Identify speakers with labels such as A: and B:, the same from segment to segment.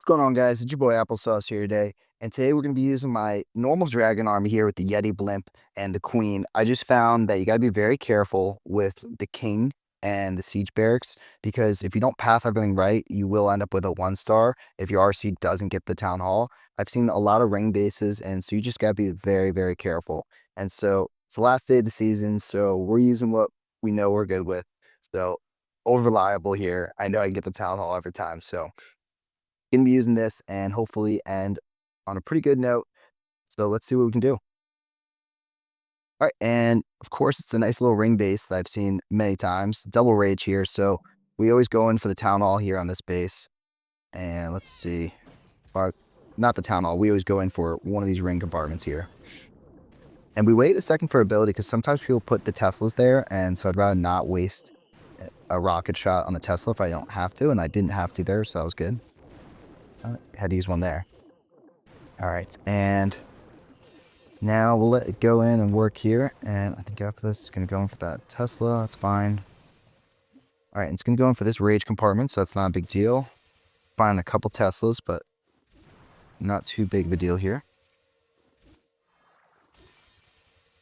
A: going on, guys? It's your boy Applesauce here today, and today we're going to be using my normal dragon army here with the Yeti Blimp and the Queen. I just found that you got to be very careful with the King and the Siege Barracks, because if you don't path everything right, you will end up with a 1-star if your RC doesn't get the Town Hall. I've seen a lot of ring bases, and so you just got to be very, very careful. And so it's the last day of the season, so we're using what we know we're good with. So over reliable here. I know I can get the Town Hall every time, so gonna be using this and hopefully end on a pretty good note. So let's see what we can do. All right, and of course it's a nice little ring base that I've seen many times. Double rage here, so we always go in for the town hall here on this base. And let's see, or not the town hall. We always go in for one of these ring compartments here. And we wait a second for ability because sometimes people put the Teslas there, and so I'd rather not waste a rocket shot on the Tesla if I don't have to, and I didn't have to there, so that was good. I had to use one there. All right, and now we'll let it go in and work here. And I think after this, it's going to go in for that Tesla. That's fine. All right, it's going to go in for this rage compartment, so that's not a big deal. Find a couple Teslas, but not too big of a deal here.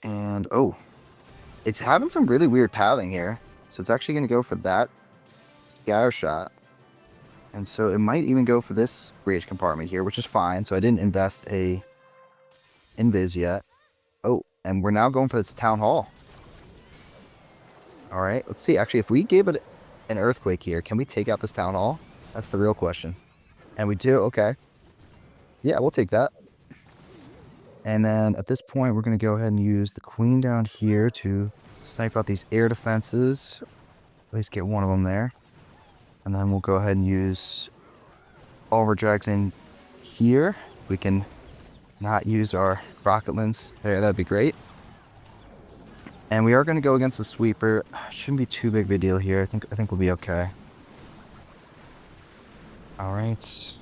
A: And, oh, it's having some really weird pathing here. So it's actually going to go for that scatter shot. And so it might even go for this rage compartment here, which is fine. So I didn't invest a invis yet. Oh, and we're now going for this town hall. All right, let's see. Actually, if we gave it an earthquake here, can we take out this town hall? That's the real question. And we do. Okay. Yeah, we'll take that. And then at this point, we're going to go ahead and use the queen down here to snipe out these air defenses. At least get one of them there. And then we'll go ahead and use all of our drags in here. We can not use our rocketlands there. That'd be great. And we are going to go against the sweeper. Shouldn't be too big of a deal here. I think we'll be okay. All right.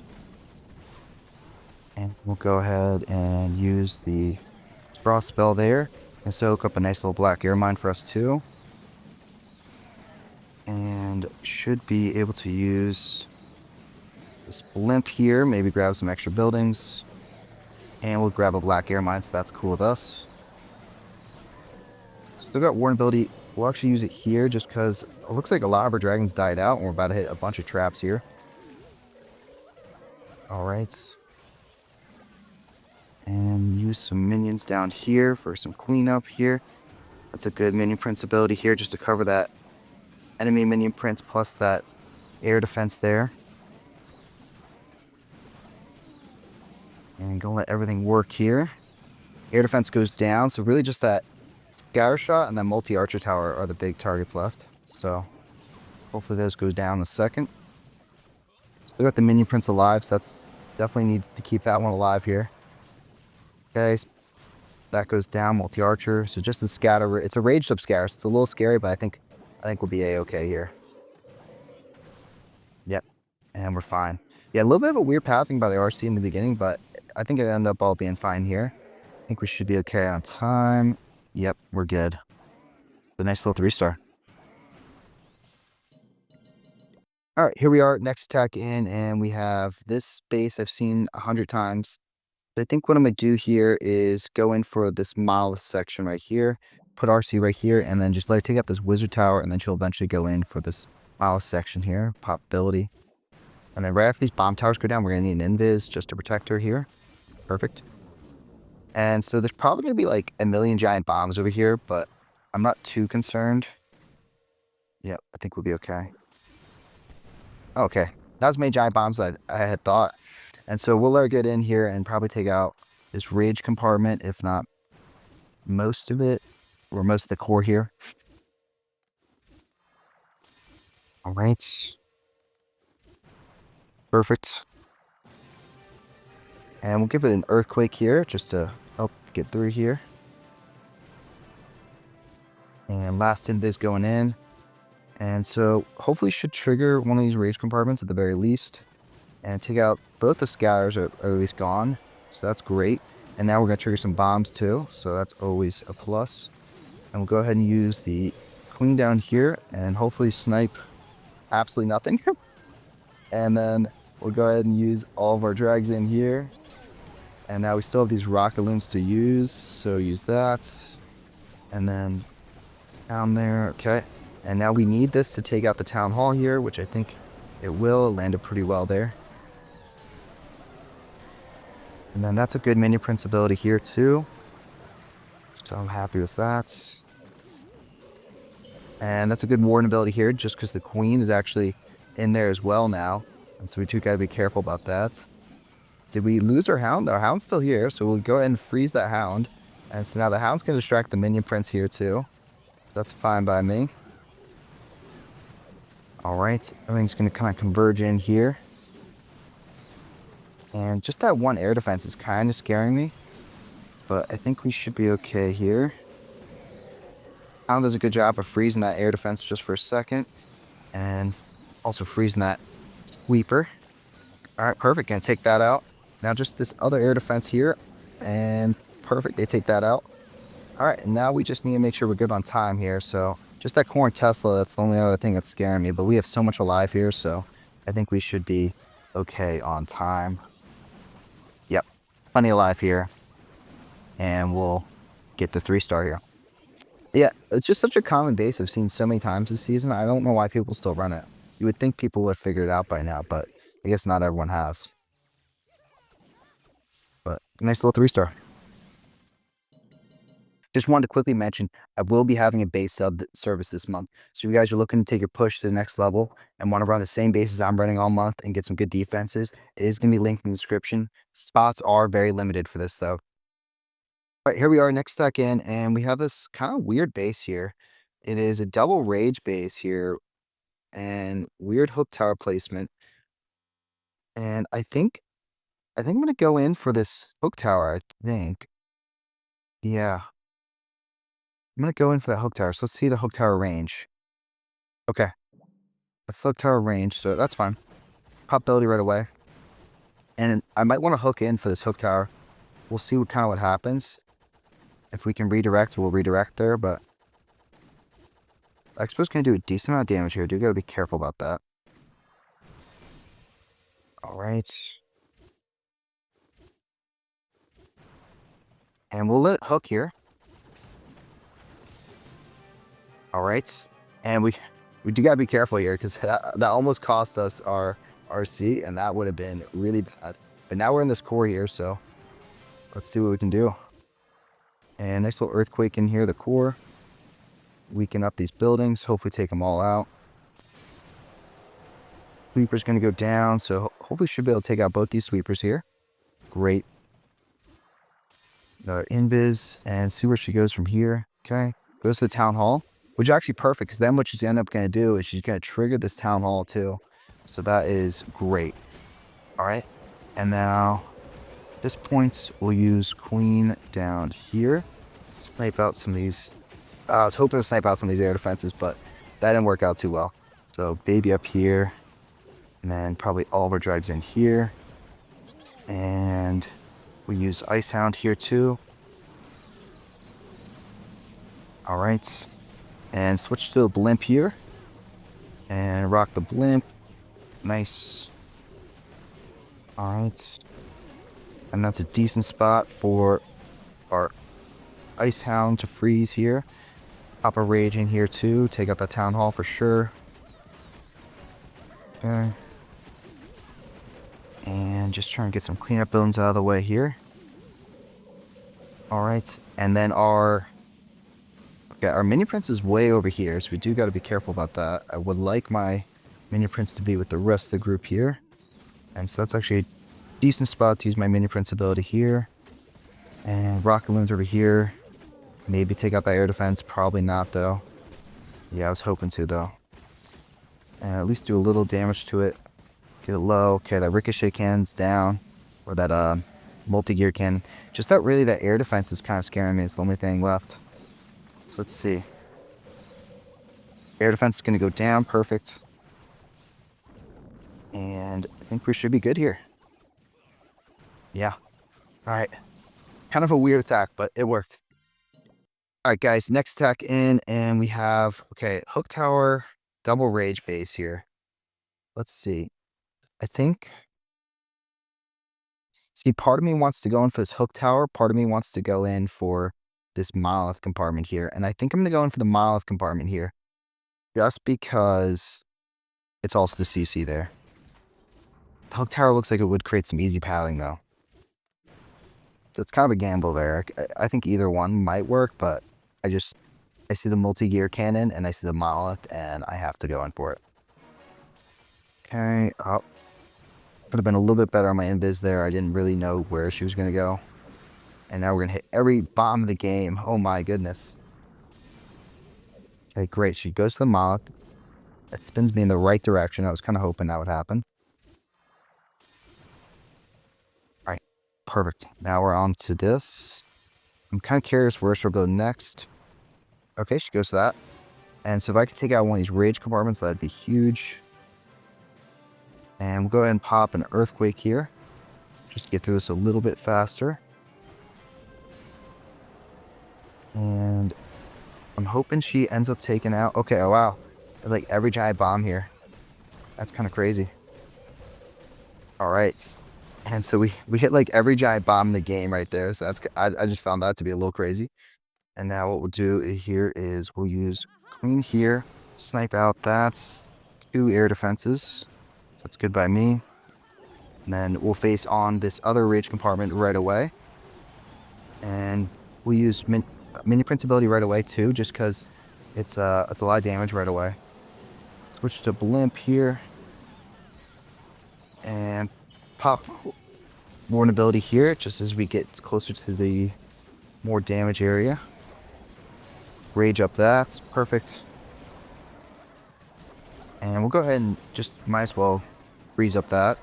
A: And we'll go ahead and use the frost spell there and soak up a nice little black air mine for us too. And should be able to use this blimp here, maybe grab some extra buildings. And we'll grab a black air mine, so that's cool with us. Still got warden ability. We'll actually use it here just because it looks like a lot of our dragons died out and we're about to hit a bunch of traps here. All right. And use some minions down here for some cleanup here. That's a good minion prince ability here just to cover that enemy minion prince plus that air defense there. And gonna let everything work here. Air defense goes down, so really just that scatter shot and that multi-archer tower are the big targets left. So hopefully those goes down in a second. Still got the minion prince alive, so that's definitely need to keep that one alive here. Okay, that goes down, multi-archer. So just the scatter, it's a rage sub scatter, so it's a little scary, but I think we'll be a-okay here. Yep, and we're fine. Yeah, a little bit of a weird pathing by the RC in the beginning, but I think it ended up all being fine here. I think we should be okay on time. Yep, we're good. The nice little 3-star. All right, here we are, next attack in, and we have this base I've seen 100 times. But I think what I'm going to do here is go in for this monolith section right here, put RC right here, and then just let her take out this wizard tower, and then she'll eventually go in for this monolith section here, pop ability. And then right after these bomb towers go down, we're going to need an invis just to protect her here. Perfect. And so there's probably going to be like a million giant bombs over here, but I'm not too concerned. Yep, I think we'll be okay. Okay, not as many giant bombs as I had thought. And so we'll let her get in here and probably take out this rage compartment, if not most of it, or most of the core here. All right. Perfect. And we'll give it an earthquake here just to help get through here. And last invis going in. And so hopefully should trigger one of these rage compartments at the very least. And take out both the scatters are at least gone. So that's great. And now we're going to trigger some bombs too. So that's always a plus. And we'll go ahead and use the queen down here and hopefully snipe absolutely nothing. And then We'll go ahead and use all of our drags in here. And now we still have these rocket loons to use, so use that. And then down there, okay. And now we need this to take out the town hall here, which I think it will. It landed pretty well there. And then that's a good minion prince ability here too. So I'm happy with that. And that's a good warden ability here, just because the queen is actually in there as well now. And so we too gotta be careful about that. Did we lose our hound? Our hound's still here, so we'll go ahead and freeze that hound. And so now the hound's gonna distract the minion prince here too. So that's fine by me. All right, everything's gonna kind of converge in here. And just that one air defense is kind of scaring me. But I think we should be okay here. Hound does a good job of freezing that air defense just for a second. And also freezing that sweeper. All right, perfect. Gonna take that out. Now just this other air defense here. And perfect, they take that out. All right, and now we just need to make sure we're good on time here. So just that corn Tesla, that's the only other thing that's scaring me. But we have so much alive here, so I think we should be okay on time. Yep, plenty alive here. And we'll get the 3-star here. Yeah, it's just such a common base I've seen so many times this season. I don't know why people still run it. You would think people would have figured it out by now, but I guess not everyone has. But nice little 3-star. Just wanted to quickly mention, I will be having a base sub service this month. So if you guys are looking to take your push to the next level and want to run the same bases I'm running all month and get some good defenses, it is going to be linked in the description. Spots are very limited for this though. All right, here we are next stack in, and we have this kind of weird base here. It is a double rage base here and weird hook tower placement. And I think I'm gonna go in for this hook tower, I think. Yeah. I'm gonna go in for that hook tower. So let's see the hook tower range. Okay. That's the hook tower range, so that's fine. Pop ability right away. And I might want to hook in for this hook tower. We'll see what happens. If we can redirect, we'll redirect there, but Expo's gonna do a decent amount of damage here. Do gotta be careful about that. Alright. And we'll let it hook here. Alright. And we do gotta be careful here, because that almost cost us our RC, and that would have been really bad. But now we're in this core here, so let's see what we can do. And nice little earthquake in here, the core. Weaken up these buildings, hopefully take them all out. Sweeper's gonna go down, so hopefully should be able to take out both these sweepers here. Great. Another invis, and see where she goes from here. Okay, goes to the town hall, which is actually perfect, because then what she's end up gonna do is she's gonna trigger this town hall too. So that is great. All right, and now at this point we'll use queen down here. Snipe out some of these. I was hoping to snipe out some of these air defenses, but that didn't work out too well. So baby up here, and then probably all of our drives in here. And we use Ice Hound here too. All right, and switch to the blimp here. And rock the blimp. Nice. All right. And that's a decent spot for our Ice Hound to freeze here. Pop a rage in here too. Take out the town hall for sure. Okay. And just try and get some cleanup buildings out of the way here. All right. And then our mini prince is way over here, so we do got to be careful about that. I would like my mini prince to be with the rest of the group here. And so that's actually a decent spot to use my mini prince ability here. And rocket loons over here. Maybe take out that air defense. Probably not, though. Yeah, I was hoping to, though. And at least do a little damage to it. Get it low. Okay, that ricochet cannon's down. Or that multi-gear cannon. Just that really that air defense is kind of scaring me. It's the only thing left. So let's see. Air defense is going to go down. Perfect. And I think we should be good here. Yeah. All right. Kind of a weird attack, but it worked. All right, guys, next attack in, and we have, okay, hook tower, double rage base here. Let's see. I think See, part of me wants to go in for this hook tower. Part of me wants to go in for this monolith compartment here. And I think I'm going to go in for the monolith compartment here. Just because it's also the CC there. The hook tower looks like it would create some easy padding, though. So it's kind of a gamble there. I think either one might work, but I see the multi-gear cannon and I see the monolith, and I have to go in for it. Okay, could have been a little bit better on my invis there. I didn't really know where she was going to go. And now we're going to hit every bomb of the game. Oh my goodness. Okay, great. She goes to the monolith. That spins me in the right direction. I was kind of hoping that would happen. All right, perfect. Now we're on to this. I'm kind of curious where she'll go next. Okay, she goes to that. And so if I could take out one of these rage compartments, that'd be huge. And we'll go ahead and pop an earthquake here. Just to get through this a little bit faster. And I'm hoping she ends up taking out... Okay, oh wow. Like every giant bomb here. That's kind of crazy. All right. And so we hit like every giant bomb in the game right there. So I just found that to be a little crazy. And now what we'll do here is we'll use Queen here. Snipe out. That's 2 air defenses. So that's good by me. And then we'll face on this other rage compartment right away. And we'll use mini prince ability right away too, just because it's a lot of damage right away. Switch to blimp here. And pop warn ability here, just as we get closer to the more damage area. Rage up that. Perfect. And we'll go ahead and just might as well freeze up that.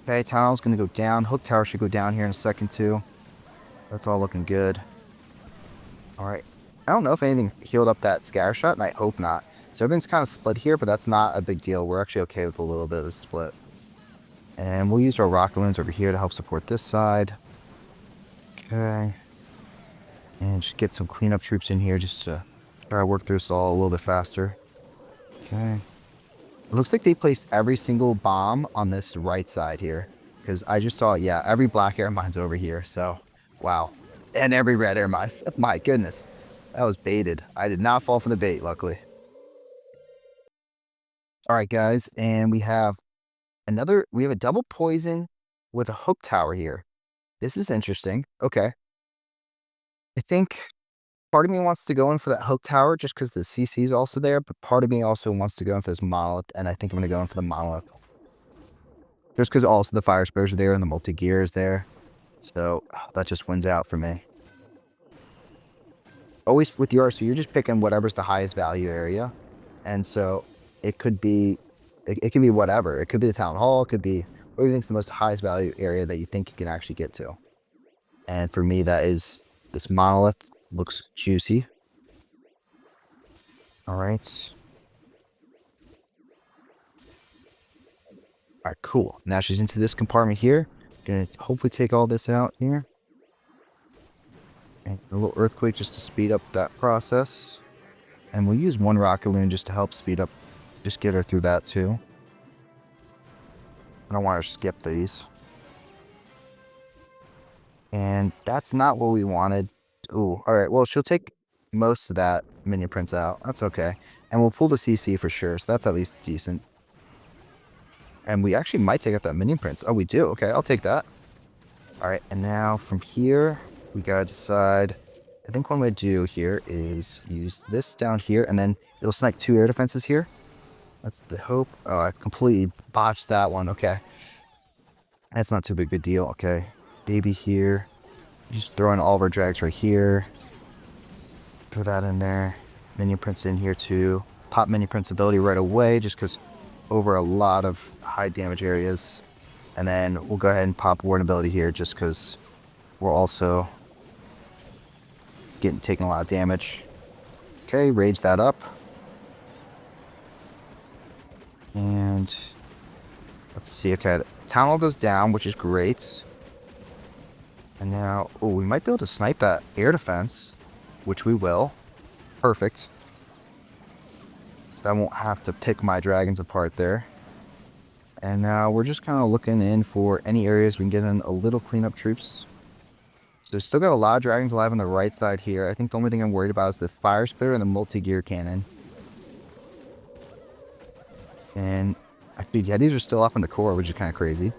A: Okay, Town Hall's going to go down. Hook Tower should go down here in a second too. That's all looking good. Alright. I don't know if anything healed up that scatter shot, and I hope not. So everything's kind of split here, but that's not a big deal. We're actually okay with a little bit of a split. And we'll use our rocket balloons over here to help support this side. Okay. And just get some cleanup troops in here just to try to work through this all a little bit faster. Okay. It looks like they placed every single bomb on this right side here. Because I just saw, yeah, every black air mine's over here. So, wow. And every red air mine. My goodness. That was baited. I did not fall for the bait, luckily. All right, guys. And we have a double poison with a hook tower here. This is interesting. Okay. I think part of me wants to go in for that hook tower just because the CC is also there, but part of me also wants to go in for this monolith, and I think I'm going to go in for the monolith. Just because also the fire spares are there and the multi-gear is there. So that just wins out for me. Always with yours, so you're just picking whatever's the highest value area. And so it could be, it can be whatever. It could be the town hall. It could be what you think's the most highest value area that you think you can actually get to. And for me, that is this monolith. Looks juicy. All right. All right, cool. Now she's into this compartment here. Gonna hopefully take all this out here. And a little earthquake just to speed up that process. And we'll use one rocket balloon just to help speed up, just get her through that too. I don't want her to skip these. And that's not what we wanted. Ooh, all right. Well, she'll take most of that minion prince out. That's okay. And we'll pull the CC for sure. So that's at least decent. And we actually might take out that minion prince. Oh, we do. Okay, I'll take that. All right. And now from here, we got to decide. I think one way to do here is use this down here. And then it'll snipe 2 air defenses here. That's the hope. Oh, I completely botched that one. Okay. That's not too big of a deal. Okay. Baby here. Just throw in all of our drags right here. Throw that in there. Minion prince in here too. Pop minion prince ability right away just because over a lot of high damage areas. And then we'll go ahead and pop warden ability here just because we're also taking a lot of damage. Okay, rage that up. And let's see. Okay, the town hall goes down, which is great. And now, oh, we might be able to snipe that air defense, which we will. Perfect. So I won't have to pick my dragons apart there. And now we're just kind of looking in for any areas we can get in a little cleanup troops. So still got a lot of dragons alive on the right side here. I think the only thing I'm worried about is the fire spitter and the multi-gear cannon. And actually, Yetis are still up in the core, which is kind of crazy.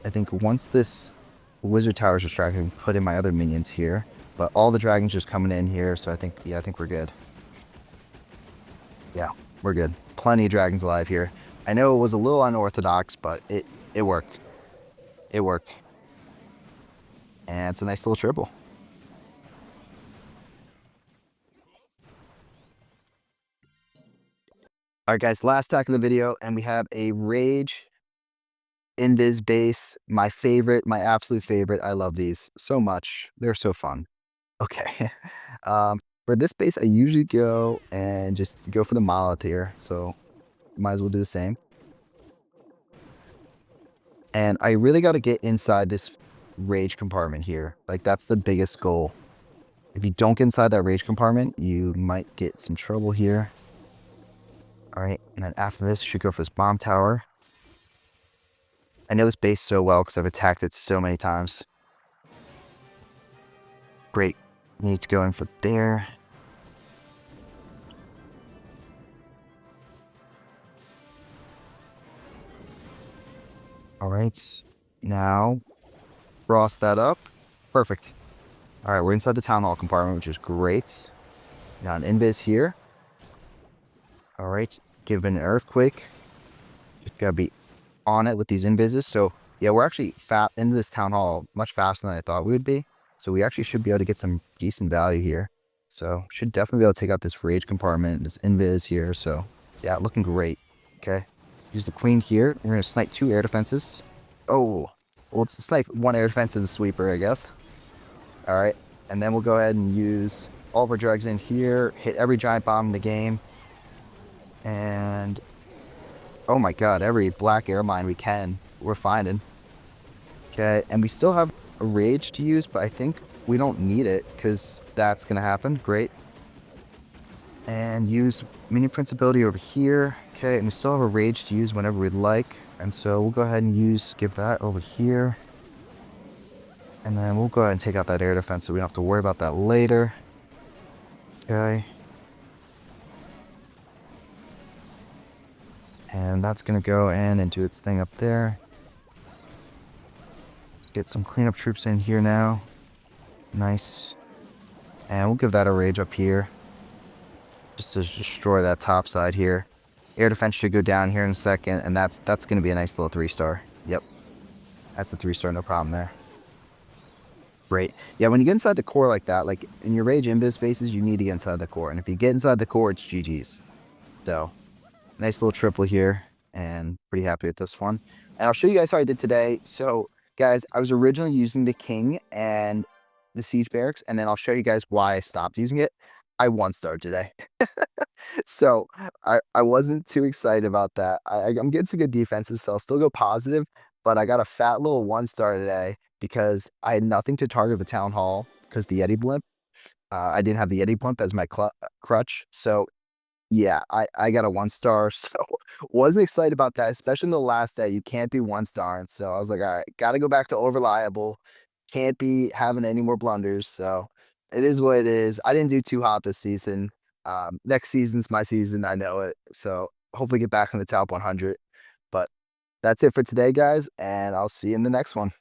A: I think once this wizard tower is distracted, I can put in my other minions here. But all the dragons just coming in here, so I think we're good. Yeah, we're good. Plenty of dragons alive here. I know it was a little unorthodox, but it worked. It worked. And it's a nice little triple. All right, guys, last attack of the video, and we have a Rage Invis base. My favorite, my absolute favorite. I love these so much. They're so fun. Okay. For this base, I usually go and just go for the monolith here. So might as well do the same. And I really got to get inside this rage compartment here. Like, that's the biggest goal. If you don't get inside that rage compartment, you might get some trouble here. All right, and then after this, should go for this bomb tower. I know this base so well because I've attacked it so many times. Great. Need to go in for there. All right, now frost that up. Perfect. All right, we're inside the town hall compartment, which is great. Got an invis here. All right, give it an earthquake. Just gotta be on it with these invises. So yeah, we're actually into this town hall much faster than I thought we would be. So we actually should be able to get some decent value here. So should definitely be able to take out this rage compartment, this invis here. So yeah, looking great. Okay, use the queen here. We're gonna snipe 2 air defenses. Oh, well, let's snipe 1 air defense and the sweeper, I guess. All right, and then we'll go ahead and use all of our drugs in here, hit every giant bomb in the game, and oh my god, every black air mine we can, we're finding. Okay, and we still have a rage to use, but I think we don't need it because that's gonna happen. Great. And use minion principality over here. Okay, and we still have a rage to use whenever we'd like, and so we'll go ahead and give that over here. And then we'll go ahead and take out that air defense so we don't have to worry about that later. Okay. And that's going to go in and do its thing up there. Let's get some cleanup troops in here now. Nice. And we'll give that a rage up here. Just to destroy that top side here. Air defense should go down here in a second. And that's going to be a nice little 3-star. Yep. That's a 3-star, no problem there. Great. Yeah, when you get inside the core like that, like in your rage invis phases, you need to get inside the core. And if you get inside the core, it's GG's. So, nice little triple here. And pretty happy with this one. And I'll show you guys how I did today. So, guys, I was originally using the king and the siege barracks. And then I'll show you guys why I stopped using it. I 1-starred today. So, I wasn't too excited about that. I'm getting some good defenses, so I'll still go positive. But I got a fat little 1-star today because I had nothing to target the town hall because the Yeti blimp. I didn't have the Yeti blimp as my crutch. So yeah, I got a 1-star. So wasn't excited about that, especially in the last day. You can't be 1-star. And so I was like, all right, got to go back to over-reliable. Can't be having any more blunders. So it is what it is. I didn't do too hot this season. Next season's my season. I know it. So hopefully get back in the top 100. But that's it for today, guys. And I'll see you in the next one.